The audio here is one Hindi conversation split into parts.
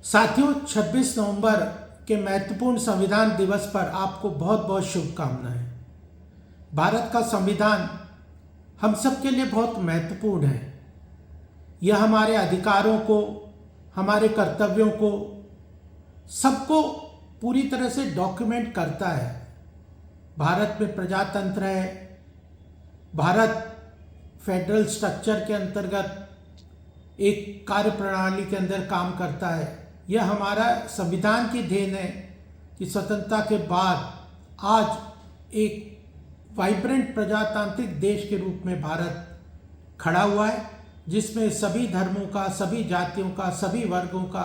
साथियों, 26 नवंबर के महत्वपूर्ण संविधान दिवस पर आपको बहुत बहुत शुभकामनाएं। भारत का संविधान हम सबके लिए बहुत महत्वपूर्ण है। यह हमारे अधिकारों को, हमारे कर्तव्यों को, सबको पूरी तरह से डॉक्यूमेंट करता है। भारत में प्रजातंत्र है। भारत फेडरल स्ट्रक्चर के अंतर्गत एक कार्य प्रणाली के अंदर काम करता है। यह हमारा संविधान की देन है कि स्वतंत्रता के बाद आज एक वाइब्रेंट प्रजातांत्रिक देश के रूप में भारत खड़ा हुआ है, जिसमें सभी धर्मों का, सभी जातियों का, सभी वर्गों का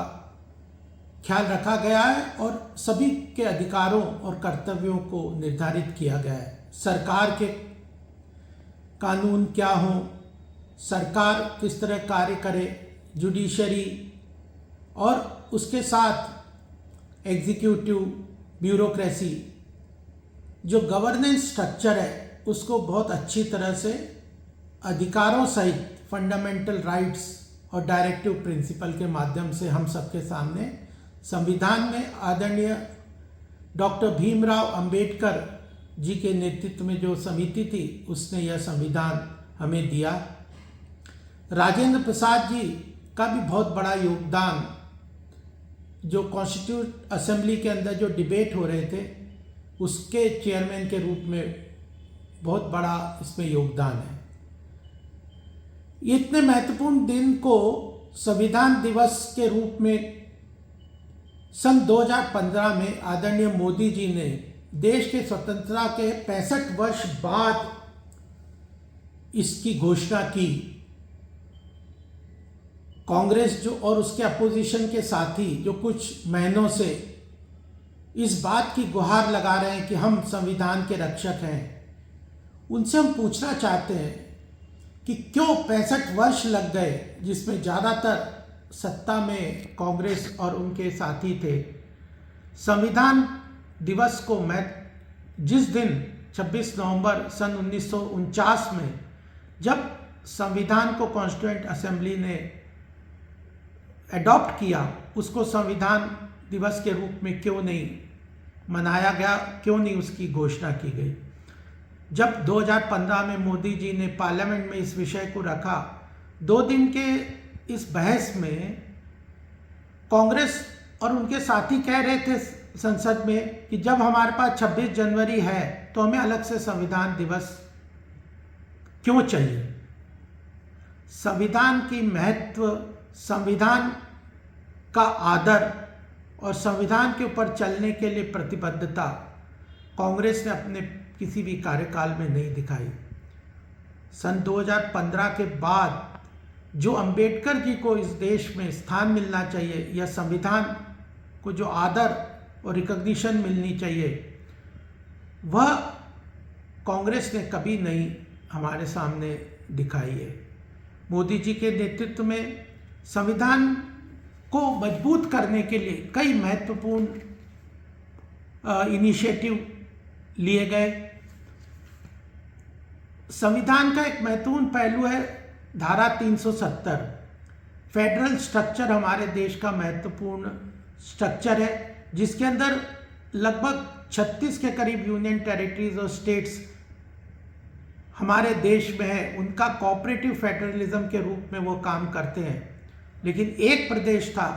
ख्याल रखा गया है और सभी के अधिकारों और कर्तव्यों को निर्धारित किया गया है। सरकार के कानून क्या हों, सरकार किस तरह कार्य करे, जुडिशरी और उसके साथ एग्जीक्यूटिव ब्यूरोक्रेसी, जो गवर्नेंस स्ट्रक्चर है, उसको बहुत अच्छी तरह से अधिकारों सहित फंडामेंटल राइट्स और डायरेक्टिव प्रिंसिपल के माध्यम से हम सबके सामने संविधान में आदरणीय डॉक्टर भीमराव अंबेडकर जी के नेतृत्व में जो समिति थी, उसने यह संविधान हमें दिया। राजेंद्र प्रसाद जी का भी बहुत बड़ा योगदान, जो कॉन्स्टिट्यूट असेंबली के अंदर जो डिबेट हो रहे थे, उसके चेयरमैन के रूप में बहुत बड़ा इसमें योगदान है। इतने महत्वपूर्ण दिन को संविधान दिवस के रूप में सन 2015 में आदरणीय मोदी जी ने देश के स्वतंत्रता के 65 वर्ष बाद इसकी घोषणा की। कांग्रेस जो और उसके अपोजिशन के साथी जो कुछ महीनों से इस बात की गुहार लगा रहे हैं कि हम संविधान के रक्षक हैं, उनसे हम पूछना चाहते हैं कि क्यों 65 वर्ष लग गए, जिसमें ज़्यादातर सत्ता में कांग्रेस और उनके साथी थे। संविधान दिवस को मैं जिस दिन 26 नवंबर सन 1949 में जब संविधान को कॉन्स्टिट्यूएंट असेंबली ने एडॉप्ट किया, उसको संविधान दिवस के रूप में क्यों नहीं मनाया गया, क्यों नहीं उसकी घोषणा की गई। जब 2015 में मोदी जी ने पार्लियामेंट में इस विषय को रखा, 2 दिन के इस बहस में कांग्रेस और उनके साथी कह रहे थे संसद में कि जब हमारे पास 26 जनवरी है तो हमें अलग से संविधान दिवस क्यों चाहिए। संविधान की महत्व, संविधान का आदर और संविधान के ऊपर चलने के लिए प्रतिबद्धता कांग्रेस ने अपने किसी भी कार्यकाल में नहीं दिखाई। सन 2015 के बाद जो अंबेडकर जी को इस देश में स्थान मिलना चाहिए, या संविधान को जो आदर और रिकॉग्निशन मिलनी चाहिए, वह कांग्रेस ने कभी नहीं हमारे सामने दिखाई है। मोदी जी के नेतृत्व में संविधान को मजबूत करने के लिए कई महत्वपूर्ण इनिशिएटिव लिए गए। संविधान का एक महत्वपूर्ण पहलू है धारा 370। फेडरल स्ट्रक्चर हमारे देश का महत्वपूर्ण स्ट्रक्चर है, जिसके अंदर लगभग 36 के करीब यूनियन टेरिटरीज और स्टेट्स हमारे देश में है। उनका कोऑपरेटिव फेडरलिज्म के रूप में वो काम करते हैं। लेकिन एक प्रदेश था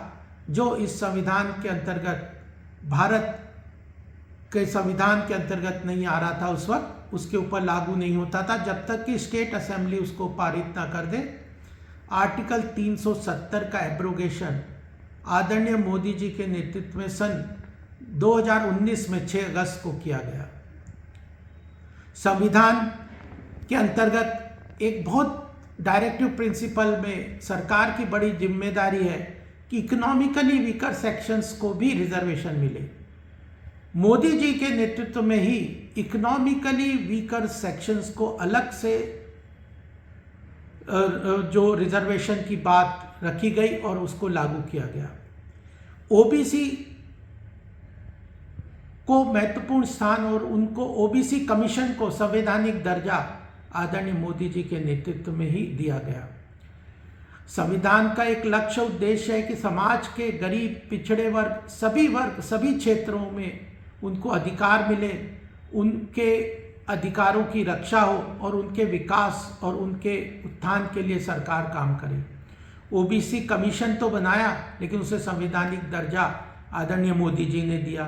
जो इस संविधान के अंतर्गत, भारत के संविधान के अंतर्गत नहीं आ रहा था। उस वक्त उसके ऊपर लागू नहीं होता था जब तक कि स्टेट असेंबली उसको पारित ना कर दे। आर्टिकल 370 का एब्रोगेशन आदरणीय मोदी जी के नेतृत्व में सन 2019 में 6 अगस्त को किया गया। संविधान के अंतर्गत एक बहुत डायरेक्टिव प्रिंसिपल में सरकार की बड़ी जिम्मेदारी है कि इकोनॉमिकली वीकर सेक्शंस को भी रिजर्वेशन मिले। मोदी जी के नेतृत्व में ही इकोनॉमिकली वीकर सेक्शंस को अलग से जो रिजर्वेशन की बात रखी गई और उसको लागू किया गया। ओबीसी को महत्वपूर्ण स्थान और उनको ओबीसी कमीशन को संवैधानिक दर्जा आदरणीय मोदी जी के नेतृत्व में ही दिया गया। संविधान का एक लक्ष्य उद्देश्य है कि समाज के गरीब, पिछड़े वर्ग, सभी क्षेत्रों में उनको अधिकार मिले, उनके अधिकारों की रक्षा हो और उनके विकास और उनके उत्थान के लिए सरकार काम करे। ओबीसी कमीशन तो बनाया, लेकिन उसे संवैधानिक दर्जा आदरणीय मोदी जी ने दिया।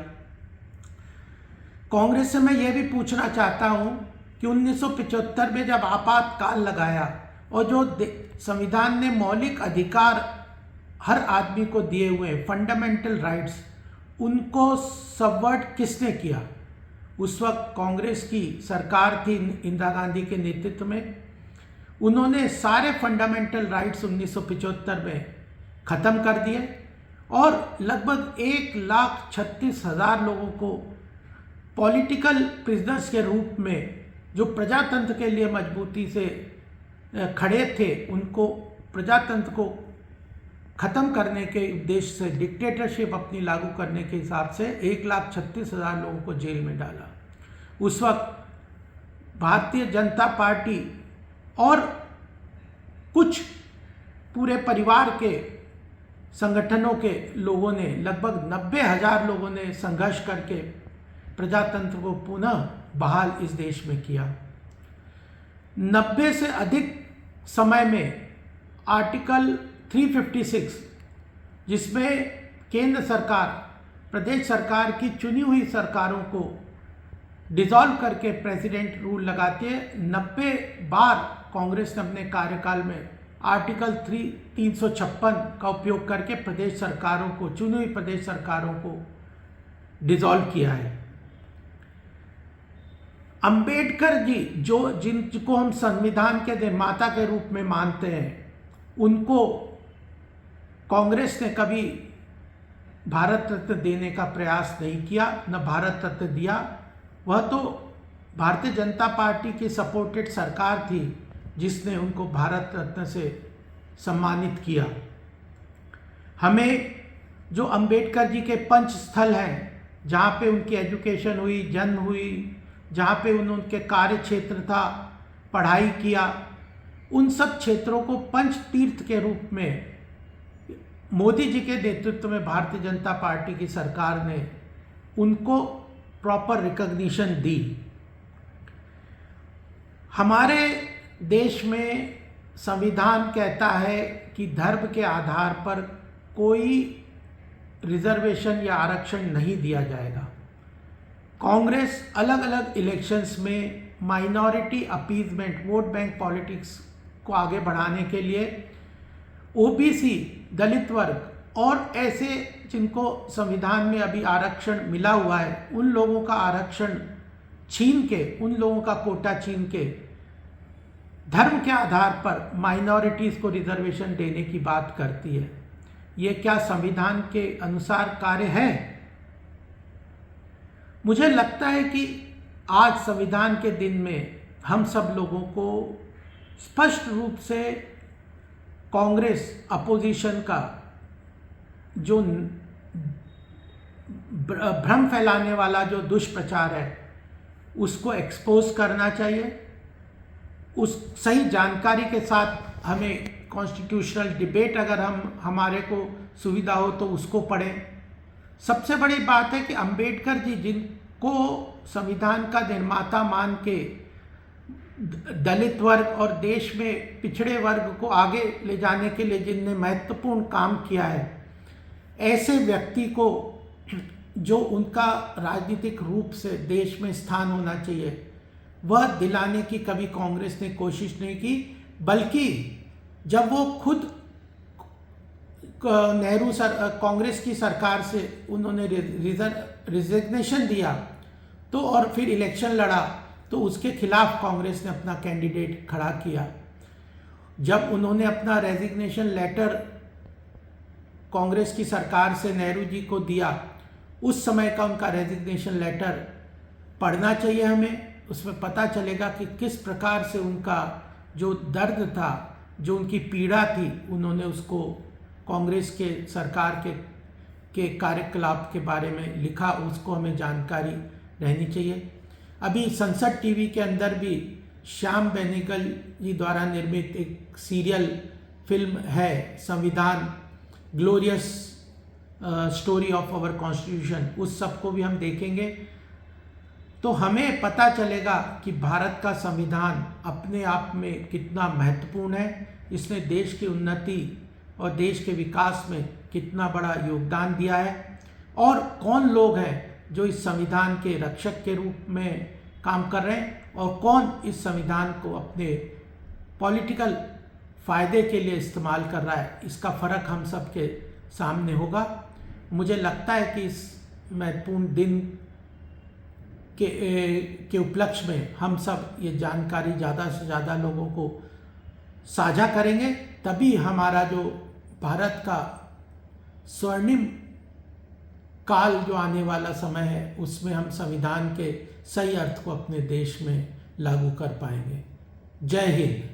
कांग्रेस से मैं ये भी पूछना चाहता हूँ कि 1975 में जब आपातकाल लगाया और जो संविधान ने मौलिक अधिकार हर आदमी को दिए हुए फंडामेंटल राइट्स, उनको सबवर्ट किसने किया? उस वक्त कांग्रेस की सरकार थी इंदिरा गांधी के नेतृत्व में। उन्होंने सारे फंडामेंटल राइट्स 1975 में ख़त्म कर दिए और लगभग 1,36,000 लोगों को पॉलिटिकल प्रिजनर्स के रूप में, जो प्रजातंत्र के लिए मजबूती से खड़े थे, उनको प्रजातंत्र को ख़त्म करने के उद्देश्य से डिक्टेटरशिप अपनी लागू करने के हिसाब से 1,36,000 लोगों को जेल में डाला। उस वक्त भारतीय जनता पार्टी और कुछ पूरे परिवार के संगठनों के लोगों ने, लगभग 90,000 लोगों ने संघर्ष करके प्रजातंत्र को पुनः बहाल इस देश में किया। 90 से अधिक समय में आर्टिकल 356, जिसमें केंद्र सरकार प्रदेश सरकार की चुनी हुई सरकारों को डिसॉल्व करके प्रेसिडेंट रूल लगाती है, 90 बार कांग्रेस ने अपने कार्यकाल में आर्टिकल 356 का उपयोग करके प्रदेश सरकारों को, चुनी हुई प्रदेश सरकारों को डिसॉल्व किया है। अंबेडकर जी, जिनको हम संविधान के निर्माता के रूप में मानते हैं, उनको कांग्रेस ने कभी भारत रत्न देने का प्रयास नहीं किया, न भारत रत्न दिया। वह तो भारतीय जनता पार्टी की सपोर्टेड सरकार थी जिसने उनको भारत रत्न से सम्मानित किया। हमें जो अंबेडकर जी के पंच स्थल हैं, जहाँ पे उनकी एजुकेशन हुई, जन्म हुई, जहाँ पे उनके कार्य क्षेत्र था, पढ़ाई किया, उन सब क्षेत्रों को पंच तीर्थ के रूप में मोदी जी के नेतृत्व में भारतीय जनता पार्टी की सरकार ने उनको प्रॉपर रिकॉग्निशन दी। हमारे देश में संविधान कहता है कि धर्म के आधार पर कोई रिजर्वेशन या आरक्षण नहीं दिया जाएगा। कांग्रेस अलग अलग इलेक्शंस में minority appeasement, vote bank politics को आगे बढ़ाने के लिए ओबीसी, दलित वर्ग और ऐसे जिनको संविधान में अभी आरक्षण मिला हुआ है, उन लोगों का आरक्षण छीन के, उन लोगों का कोटा छीन के धर्म के आधार पर माइनॉरिटीज़ को रिजर्वेशन देने की बात करती है। ये क्या संविधान के अनुसार कार्य है? मुझे लगता है कि आज संविधान के दिन में हम सब लोगों को स्पष्ट रूप से कांग्रेस अपोजिशन का जो भ्रम फैलाने वाला जो दुष्प्रचार है, उसको एक्सपोज करना चाहिए। उस सही जानकारी के साथ हमें कॉन्स्टिट्यूशनल डिबेट, अगर हमारे को सुविधा हो तो उसको पढ़ें। सबसे बड़ी बात है कि अंबेडकर जी, जिनको संविधान का निर्माता मान के दलित वर्ग और देश में पिछड़े वर्ग को आगे ले जाने के लिए जिनने महत्वपूर्ण काम किया है, ऐसे व्यक्ति को जो उनका राजनीतिक रूप से देश में स्थान होना चाहिए, वह दिलाने की कभी कांग्रेस ने कोशिश नहीं की। बल्कि जब वो खुद कांग्रेस की सरकार से उन्होंने रिजिग्नेशन दिया तो और फिर इलेक्शन लड़ा, तो उसके खिलाफ कांग्रेस ने अपना कैंडिडेट खड़ा किया। जब उन्होंने अपना रेजिग्नेशन लेटर कांग्रेस की सरकार से नेहरू जी को दिया, उस समय का उनका रेजिग्नेशन लेटर पढ़ना चाहिए हमें। उसमें पता चलेगा कि किस प्रकार से उनका जो दर्द था, जो उनकी पीड़ा थी, उन्होंने उसको कांग्रेस के सरकार के कार्यकलाप के बारे में लिखा। उसको हमें जानकारी रहनी चाहिए। अभी संसद टीवी के अंदर भी श्याम बेनेगल जी द्वारा निर्मित एक सीरियल फिल्म है Samvidhaan, glorious story of our constitution, उस सब को भी हम देखेंगे तो हमें पता चलेगा कि भारत का संविधान अपने आप में कितना महत्वपूर्ण है, इसने देश की उन्नति और देश के विकास में कितना बड़ा योगदान दिया है, और कौन लोग हैं जो इस संविधान के रक्षक के रूप में काम कर रहे हैं और कौन इस संविधान को अपने पॉलिटिकल फ़ायदे के लिए इस्तेमाल कर रहा है। इसका फ़र्क हम सब के सामने होगा। मुझे लगता है कि इस महत्वपूर्ण दिन के उपलक्ष्य में हम सब ये जानकारी ज़्यादा से ज़्यादा लोगों को साझा करेंगे, तभी हमारा जो भारत का स्वर्णिम काल जो आने वाला समय है उसमें हम संविधान के सही अर्थ को अपने देश में लागू कर पाएंगे। जय हिंद।